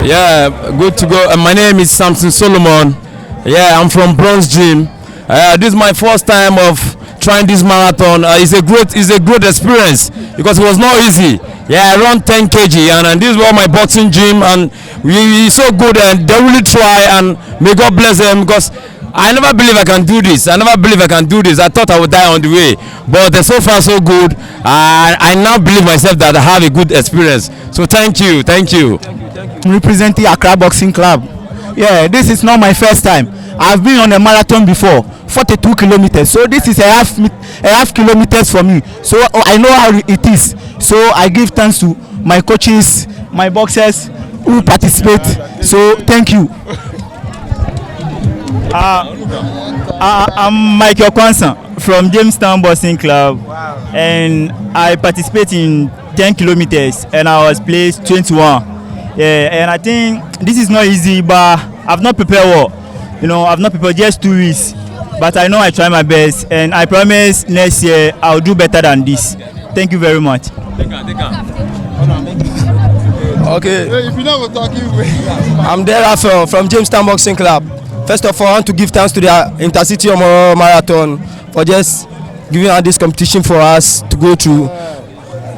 Yeah, good to go. My name is Samson Solomon. Yeah, I'm from Bronze Gym. This is my first time of trying this marathon. It's a great experience because it was not easy. Yeah, I run 10 kg and this was my boxing gym and we so good and they really try and may God bless them because I never believe I can do this. I thought I would die on the way, but they're so far so good. I now believe myself that I have a good experience. So thank you. I'm representing Accra Boxing Club. Yeah, this is not my first time. I've been on a marathon before, 42 kilometers. So this is a half kilometers for me. So I know how it is. So I give thanks to my coaches, my boxers who participate. So thank you. I'm Michael Kwanzaa from Jamestown Boxing Club. Wow. And I participate in 10 kilometers and I was placed 21. Yeah, and I think this is not easy, but I've not prepared well. I've not prepared just 2 weeks, but I know I try my best, and I promise next year I'll do better than this. Thank you very much. Okay. I'm there from Jamestown Boxing Club. First of all, I want to give thanks to the Intercity Marathon for just giving out this competition for us to go through.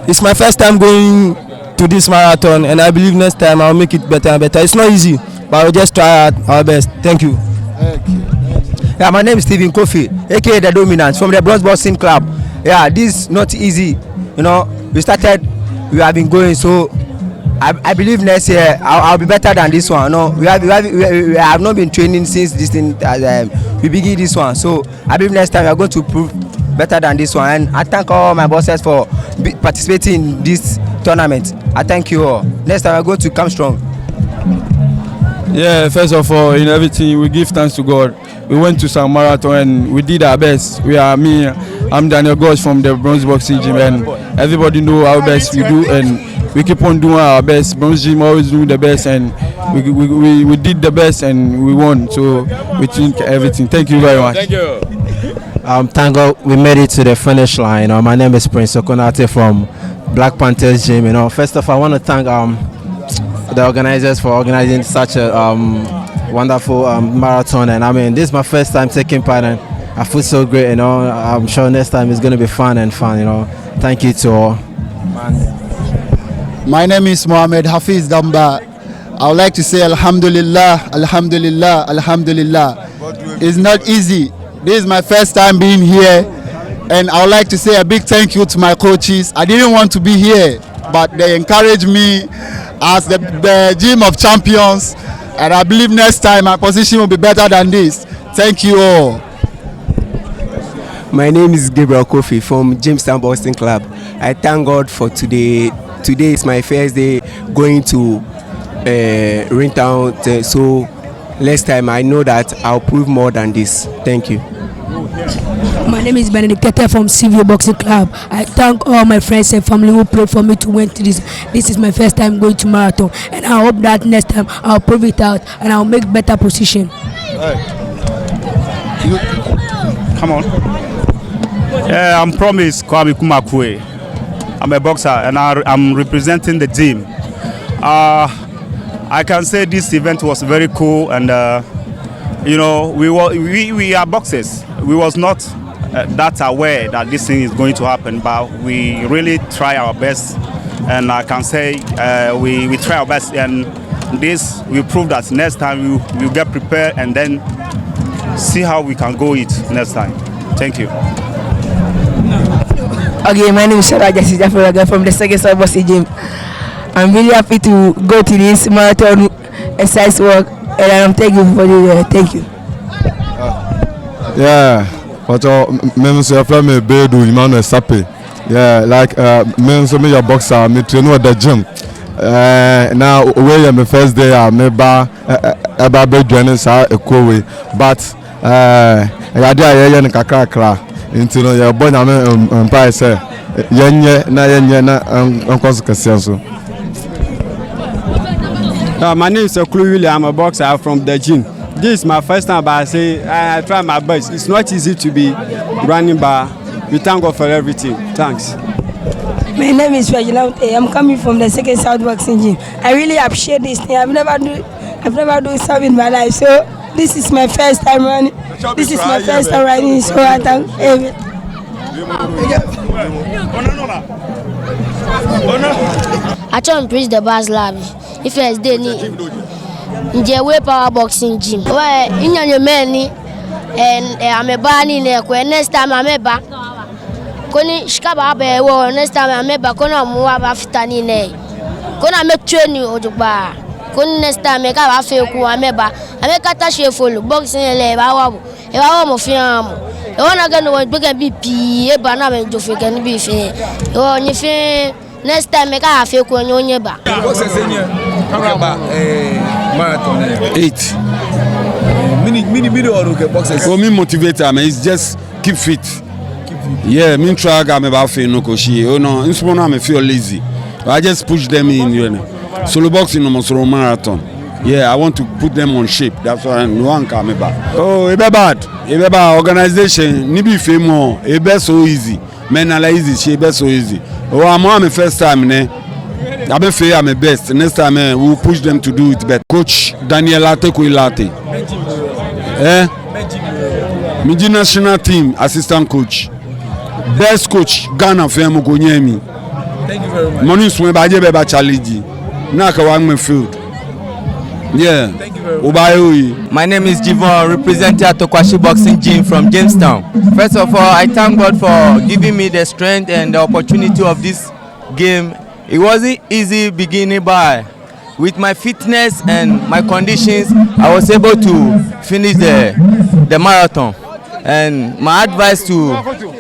It's my first time going to this marathon and I believe next time I'll make it better and better. It's not easy, but I'll just try our best. Thank you. Yeah, my name is Stephen Kofi, aka the Dominant from the Bronze Boxing Club. Yeah, this is not easy. We have been going, so I believe next year I'll be better than this one. We have not been training since this thing we begin this one, so I believe next time we are going to prove better than this one. And I thank all my bosses for participating in this tournament. I thank you all. Next time we are going to come strong. Yeah, first of all, in everything we give thanks to God. We went to some marathon and we did our best. I'm Daniel Gosh from the Bronze Boxing Gym, and everybody know our best we do, and we keep on doing our best. Bronze Gym always do the best, and we did the best and we won. So we think everything. Thank you very much. Thank you. Thank God we made it to the finish line. My name is Prince Okonate from Black Panthers Gym. First of all, I want to thank the organizers for organizing such a wonderful marathon. And this is my first time taking part, and I feel so great. I'm sure next time it's going to be fun. Thank you to all. My name is Mohammed Hafiz Damba. I would like to say Alhamdulillah, Alhamdulillah, Alhamdulillah. It's not easy. This is my first time being here, and I would like to say a big thank you to my coaches. I didn't want to be here, but they encouraged me as the gym of champions, and I believe next time my position will be better than this. Thank you all. My name is Gabriel Kofi from Jamestown Boxing Club. I thank God for today. Today is my first day going to Ringtown, so next time I know that I'll prove more than this. Thank you. My name is Benedict Tete from CV Boxing Club. I thank all my friends and family who prayed for me to win to this. This is my first time going to marathon, and I hope that next time I'll prove it out and I'll make better position. Come on. Yeah, I'm Promise Kwame Kumakwe. I'm a boxer and I'm representing the team. I can say this event was very cool, and we are boxers. We was not that aware that this thing is going to happen, but we really try our best, and I can say we try our best, and this will prove that next time we'll get prepared and then see how we can go it next time. Thank you. Okay, my name is Sharaja Sijafuraga from the Second Boxing Gym. I'm really happy to go to this marathon exercise work, and I'm thankful for it. Thank you. Yeah, but me say from me Bedu Emmanuel Sape. Yeah, like me so me a boxer, me train at the gym. Now where my first day I me ba be joining sa ekowe, but I dey here in Accra. Into your boy na me empire say yenye na onkoso kese so. My name is Oklu William. I'm a boxer from the gym. This is my first time, but I say I try my best. It's not easy to be running, but we thank God for everything. Thanks. My name is Fajilante. I'm coming from the second South Boxing Gym. I really appreciate this thing. I've never done something in my life, so this is my first time running. This is my first time riding, so I thank everyone. I try and preach the bus lab. If it's day in the way power boxing gym. Why in your many and I'm a banny next time I'm a back. Koni shikaba be wo next time I'm a back on more after ni ne. Kona make training ojuba. Koni next time make a feel ku ameba. I make a touch full boxing le ba wo. E ba wo mo fiam. E wona ga no be can be e ba na me jo fe can be fe. O ni fe next time make a feel ku onye ba. Marathon 8 mini or okay boxers. For me motivator man is just keep fit. Yeah, me try ga me ba fe no ko shi. Oh no, inspire me feel lazy. I just push them in, you know. Solo boxing no more marathon. Yeah, I want to put them on shape. That's why no one can me back. Oh, it be bad. It be bad organization. Ni be famous. It be so easy. Men easy. She be so easy. Oh, I'm my first time ne. I be fair my best. Next time we will push them to do it better. Coach Daniel Latte Kuilate. Midi national team assistant coach. Best coach Ghana Femo Gonyemi. Thank you very much. Money swing by Jebe challenge. Na ka wang me field. Yeah. Thank you very much. My name is Jivon, representing Attokwashi Boxing Gym from Jamestown. First of all, I thank God for giving me the strength and the opportunity of this game. It wasn't easy beginning, but with my fitness and my conditions, I was able to finish the marathon. And my advice to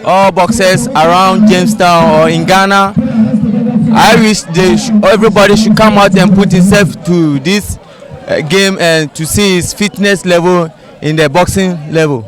all boxers around Jamestown or in Ghana, I wish everybody should come out and put himself to this game and to see his fitness level in the boxing level.